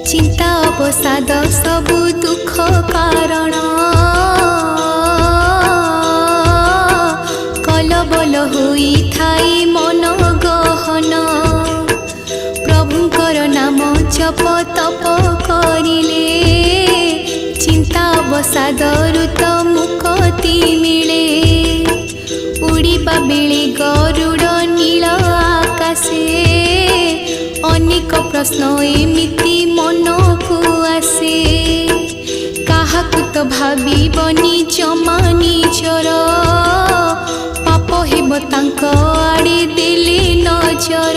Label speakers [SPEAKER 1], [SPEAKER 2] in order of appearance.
[SPEAKER 1] चिंता अवसाद सबु दुख कारण कलबल होई थाई मन गहन प्रभुंकर नाम जप तप करिले चिंता अवसाद रुत मुक्ति मिले उड़ीबा बेले गरुड़ नील आकाशे अनेक प्रश्न एमिति मन को आसे काहाकु तो भाबिबनी जमा निजर पाप हेब तांक आड़े देले नजर।